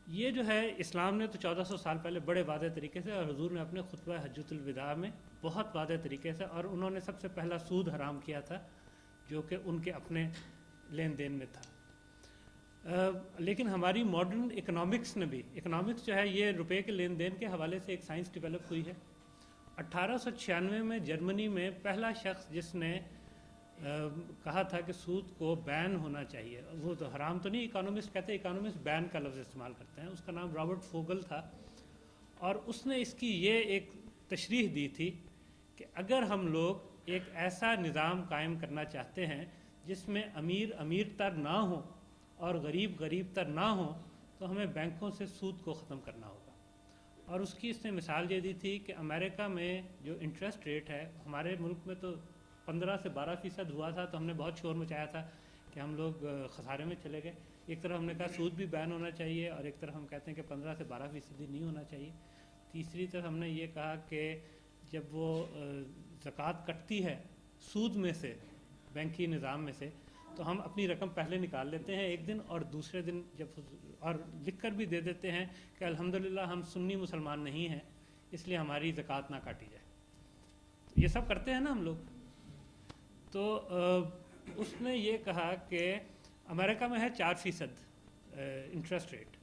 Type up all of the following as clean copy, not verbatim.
یہ جو ہے اسلام نے تو 1400 سال پہلے بڑے واضح طریقے سے، اور حضور نے اپنے خطبہ حجۃ الوداع میں بہت واضح طریقے سے، اور انہوں نے سب سے پہلا سود حرام کیا تھا جو کہ ان کے اپنے لین دین میں تھا۔ لیکن ہماری ماڈرن اکنامکس نے بھی، اکنامکس جو ہے یہ روپے کے لین دین کے حوالے سے ایک سائنس ڈیولپ ہوئی ہے۔ 1896 میں جرمنی میں پہلا شخص جس نے کہا تھا کہ سود کو بین ہونا چاہیے، وہ تو حرام تو نہیں، اکانومسٹ کہتے ہیں، اکانومسٹ بین کا لفظ استعمال کرتے ہیں، اس کا نام رابرٹ فوگل تھا، اور اس نے اس کی یہ ایک تشریح دی تھی کہ اگر ہم لوگ ایک ایسا نظام قائم کرنا چاہتے ہیں جس میں امیر امیر تر نہ ہو اور غریب غریب تر نہ ہو، تو ہمیں بینکوں سے سود کو ختم کرنا ہوگا۔ اور اس کی اس نے مثال یہ دی تھی کہ امریکہ میں جو انٹرسٹ ریٹ ہے، ہمارے ملک میں تو 15 سے 12% ہوا تھا، تو ہم نے بہت شور مچایا تھا کہ ہم لوگ خسارے میں چلے گئے۔ ایک طرف ہم نے کہا سود بھی بین ہونا چاہیے، اور ایک طرف ہم کہتے ہیں کہ 15 سے 12% ہی نہیں ہونا چاہیے۔ تیسری طرف ہم نے یہ کہا کہ جب وہ زکوٰۃ کٹتی ہے سود میں سے، بینکی نظام میں سے، تو ہم اپنی رقم پہلے نکال لیتے ہیں ایک دن، اور دوسرے دن جب اور لکھ کر بھی دے دیتے ہیں کہ الحمدللہ ہم سنی مسلمان نہیں ہیں، اس لیے ہماری زکوٰۃ نہ کاٹی جائے۔ یہ سب کرتے ہیں نا ہم لوگ۔ تو اس نے یہ کہا کہ امریکہ میں ہے 4% انٹرسٹ ریٹ۔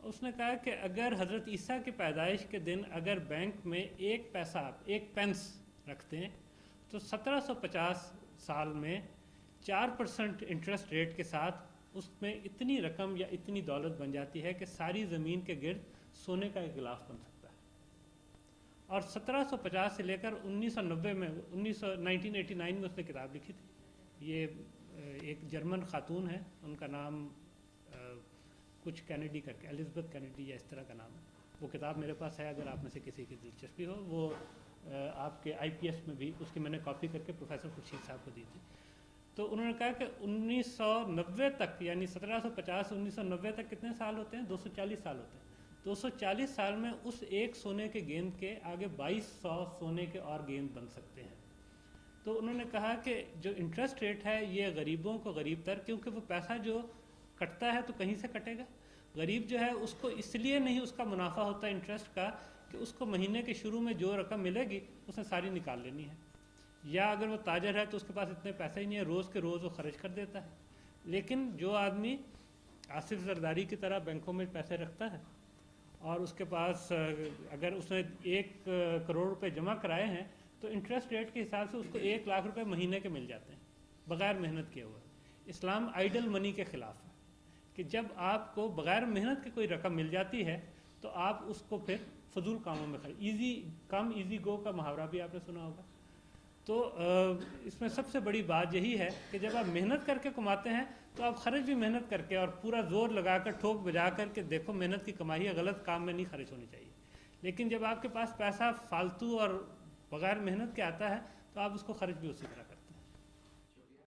اس نے کہا کہ اگر حضرت عیسیٰ کی پیدائش کے دن اگر بینک میں 1 پیسہ 1 پینس رکھتے ہیں تو 1750 سال میں 4% انٹرسٹ ریٹ کے ساتھ اس میں اتنی رقم یا اتنی دولت بن جاتی ہے کہ ساری زمین کے گرد سونے کا ایک غلاف بن سکتا ہے۔ اور 1750 سے لے کر 1990 میں 1989 میں اس نے کتاب لکھی تھی۔ یہ ایک جرمن خاتون ہے، ان کا نام کچھ کینیڈی کر کے، الزبتھ کینیڈی یا اس طرح کا نام ہے۔ وہ کتاب میرے پاس ہے، اگر آپ میں سے کسی کی دلچسپی ہو، وہ آپ کے IPS میں بھی اس کی میں نے کاپی کر کے پروفیسر خورشید صاحب کو دی تھی۔ تو انہوں نے کہا کہ 1990 تک، یعنی 1750 سے 1990 تک کتنے سال ہوتے ہیں؟ 240 سال ہوتے ہیں۔ 240 سال میں اس ایک سونے کے گیند کے آگے 2200 سونے کے اور گیند بن سکتے ہیں۔ تو انہوں نے کہا کہ جو انٹرسٹ ریٹ ہے یہ غریبوں کو غریب تر، کیونکہ وہ پیسہ جو کٹتا ہے تو کہیں سے کٹے گا۔ غریب جو ہے اس کو اس لیے نہیں اس کا منافع ہوتا ہے انٹرسٹ کا کہ اس کو مہینے کے شروع میں جو رقم ملے گی اس نے ساری نکال لینی ہے، یا اگر وہ تاجر ہے تو اس کے پاس اتنے پیسے ہی نہیں ہے، روز کے روز وہ خرچ کر دیتا ہے۔ لیکن جو آدمی آصف زرداری کی طرح بینکوں میں پیسے رکھتا ہے اور اس کے پاس اگر اس نے 1 کروڑ روپے جمع کرائے ہیں تو انٹرسٹ ریٹ کے حساب سے اس کو 1 لاکھ روپے مہینے کے مل جاتے ہیں بغیر محنت کیے ہوئے۔ اسلام آئیڈل منی کے خلاف ہے کہ جب آپ کو بغیر محنت کی کوئی رقم مل جاتی ہے تو آپ اس کو پھر فضول کاموں میں ایزی گو کا محاورہ بھی آپ نے سنا ہوگا۔ تو اس میں سب سے بڑی بات یہی ہے کہ جب آپ محنت کر کے کماتے ہیں تو آپ خرچ بھی محنت کر کے اور پورا زور لگا کر ٹھوک بجا کر کے دیکھو محنت کی کمائی ہے، غلط کام میں نہیں خرچ ہونی چاہیے۔ لیکن جب آپ کے پاس پیسہ فالتو اور بغیر محنت کے آتا ہے تو آپ اس کو خرچ بھی اسی طرح کرتے ہیں۔